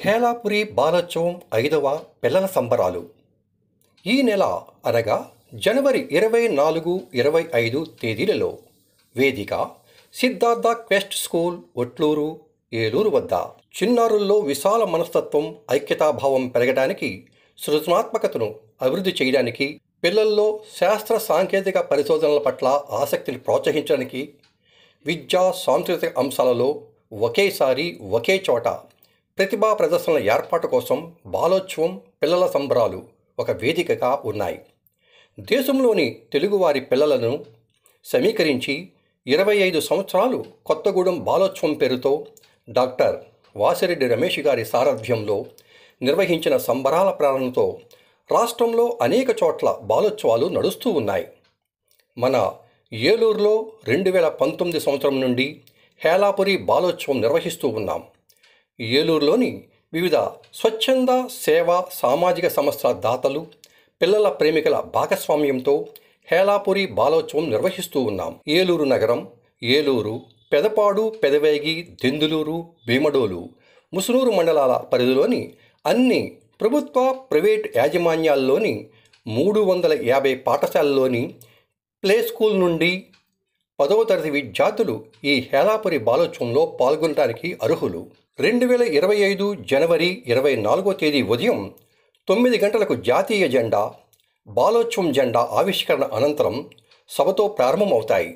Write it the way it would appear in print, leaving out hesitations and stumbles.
హేలాపురి బాలోత్సవం 5వ పిల్లల సంబరాలు ఈ నెల అనగా జనవరి 24, 25 తేదీలలో వేదిక సిద్ధార్థ క్వెస్ట్ స్కూల్, ఒట్లూరు, ఏలూరు వద్ద. చిన్నారుల్లో విశాల మనస్తత్వం, ఐక్యతాభావం పెరగడానికి, సృజనాత్మకతను అభివృద్ధి చేయడానికి, పిల్లల్లో శాస్త్ర సాంకేతిక పరిశోధనల పట్ల ఆసక్తిని ప్రోత్సహించడానికి, విద్యా సాంస్కృతిక అంశాలలో ఒకేసారి ఒకే చోట ప్రతిభా ప్రదర్శనల ఏర్పాటు కోసం బాలోత్సవం, పిల్లల సంబరాలు ఒక వేదికగా ఉన్నాయి. దేశంలోని తెలుగువారి పిల్లలను సమీకరించి 25 సంవత్సరాలు కొత్తగూడెం బాలోత్సవం పేరుతో డాక్టర్ వాసిరెడ్డి రమేష్ గారి సారథ్యంలో నిర్వహించిన సంబరాల ప్రారంభంతో రాష్ట్రంలో అనేక చోట్ల బాలోత్సవాలు నడుస్తూ ఉన్నాయి. మన ఏలూరులో 2019 సంవత్సరం నుండి హేలాపురి బాలోత్సవం నిర్వహిస్తూ ఉన్నాం. ఏలూరులోని వివిధ స్వచ్ఛంద సేవా సామాజిక సంస్థల దాతలు, పిల్లల ప్రేమికుల భాగస్వామ్యంతో హేలాపురి బాలోత్సవం నిర్వహిస్తూ ఉన్నాం. ఏలూరు నగరం, ఏలూరు, పెదపాడు, పెదవేగి, దెందులూరు, భీమడోలు, ముసునూరు మండలాల పరిధిలోని అన్ని ప్రభుత్వ, ప్రైవేట్ యాజమాన్యాల్లోని 350 పాఠశాలల్లోని ప్లే స్కూల్ నుండి 10వ తరగతి విద్యార్థులు ఈ హేలాపురి బాలోత్సవంలో పాల్గొనడానికి అర్హులు. 2025 జనవరి 24వ తేదీ ఉదయం 9 గంటలకు జాతీయ జెండా, బాలోత్సవం జెండా ఆవిష్కరణ అనంతరం సభతో ప్రారంభమవుతాయి.